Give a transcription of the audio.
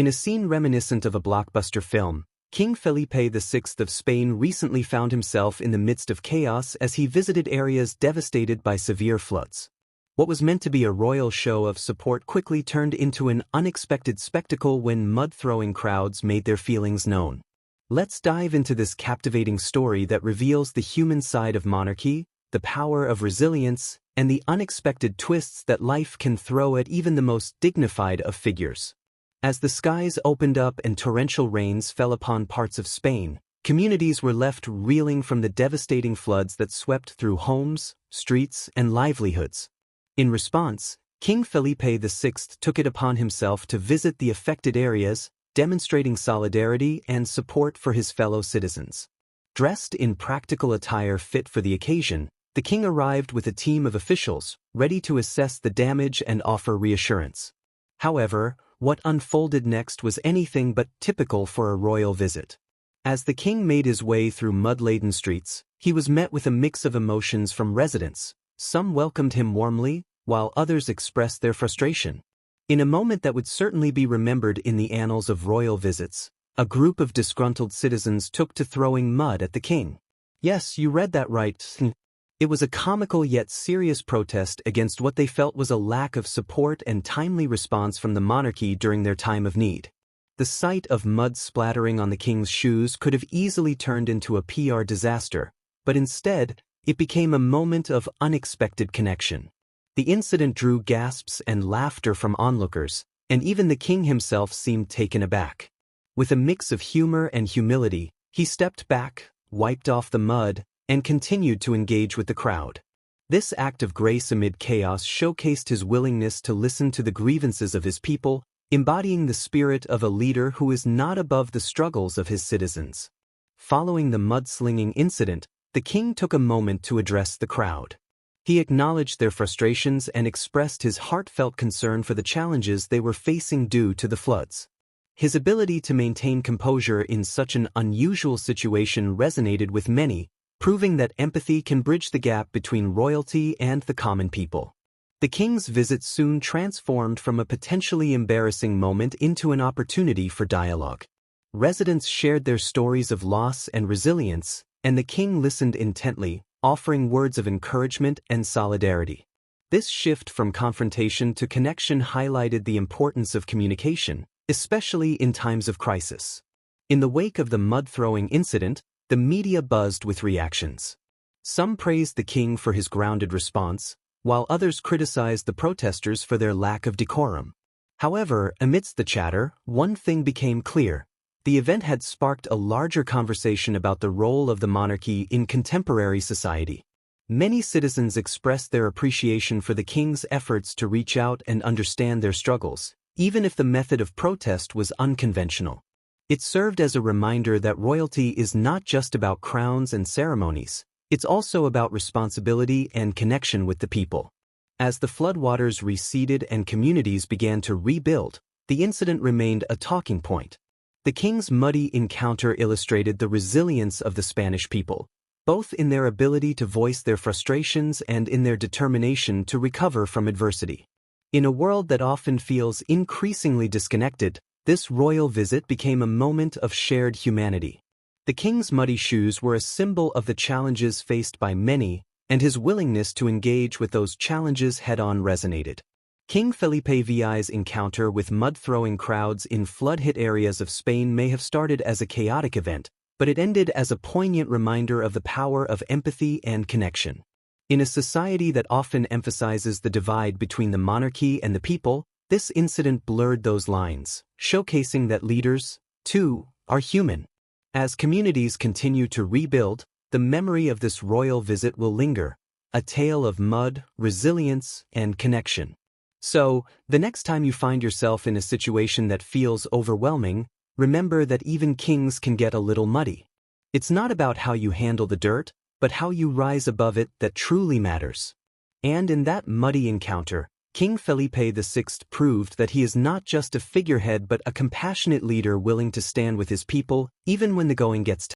In a scene reminiscent of a blockbuster film, King Felipe VI of Spain recently found himself in the midst of chaos as he visited areas devastated by severe floods. What was meant to be a royal show of support quickly turned into an unexpected spectacle when mud-throwing crowds made their feelings known. Let's dive into this captivating story that reveals the human side of monarchy, the power of resilience, and the unexpected twists that life can throw at even the most dignified of figures. As the skies opened up and torrential rains fell upon parts of Spain, communities were left reeling from the devastating floods that swept through homes, streets, and livelihoods. In response, King Felipe VI took it upon himself to visit the affected areas, demonstrating solidarity and support for his fellow citizens. Dressed in practical attire fit for the occasion, the king arrived with a team of officials, ready to assess the damage and offer reassurance. However, what unfolded next was anything but typical for a royal visit. As the king made his way through mud-laden streets, he was met with a mix of emotions from residents. Some welcomed him warmly, while others expressed their frustration. In a moment that would certainly be remembered in the annals of royal visits, a group of disgruntled citizens took to throwing mud at the king. Yes, you read that right. It was a comical yet serious protest against what they felt was a lack of support and timely response from the monarchy during their time of need. The sight of mud splattering on the king's shoes could have easily turned into a PR disaster, but instead, it became a moment of unexpected connection. The incident drew gasps and laughter from onlookers, and even the king himself seemed taken aback. With a mix of humor and humility, he stepped back, wiped off the mud, and continued to engage with the crowd. This act of grace amid chaos showcased his willingness to listen to the grievances of his people, embodying the spirit of a leader who is not above the struggles of his citizens. Following the mudslinging incident, the king took a moment to address the crowd. He acknowledged their frustrations and expressed his heartfelt concern for the challenges they were facing due to the floods. His ability to maintain composure in such an unusual situation resonated with many, proving that empathy can bridge the gap between royalty and the common people. The king's visit soon transformed from a potentially embarrassing moment into an opportunity for dialogue. Residents shared their stories of loss and resilience, and the king listened intently, offering words of encouragement and solidarity. This shift from confrontation to connection highlighted the importance of communication, especially in times of crisis. In the wake of the mud-throwing incident, the media buzzed with reactions. Some praised the king for his grounded response, while others criticized the protesters for their lack of decorum. However, amidst the chatter, one thing became clear. The event had sparked a larger conversation about the role of the monarchy in contemporary society. Many citizens expressed their appreciation for the king's efforts to reach out and understand their struggles, even if the method of protest was unconventional. It served as a reminder that royalty is not just about crowns and ceremonies, it's also about responsibility and connection with the people. As the floodwaters receded and communities began to rebuild, the incident remained a talking point. The king's muddy encounter illustrated the resilience of the Spanish people, both in their ability to voice their frustrations and in their determination to recover from adversity. In a world that often feels increasingly disconnected, this royal visit became a moment of shared humanity. The king's muddy shoes were a symbol of the challenges faced by many, and his willingness to engage with those challenges head-on resonated. King Felipe VI's encounter with mud-throwing crowds in flood-hit areas of Spain may have started as a chaotic event, but it ended as a poignant reminder of the power of empathy and connection. In a society that often emphasizes the divide between the monarchy and the people, this incident blurred those lines, showcasing that leaders, too, are human. As communities continue to rebuild, the memory of this royal visit will linger, a tale of mud, resilience, and connection. So, the next time you find yourself in a situation that feels overwhelming, remember that even kings can get a little muddy. It's not about how you handle the dirt, but how you rise above it that truly matters. And in that muddy encounter, King Felipe VI proved that he is not just a figurehead but a compassionate leader willing to stand with his people, even when the going gets tough.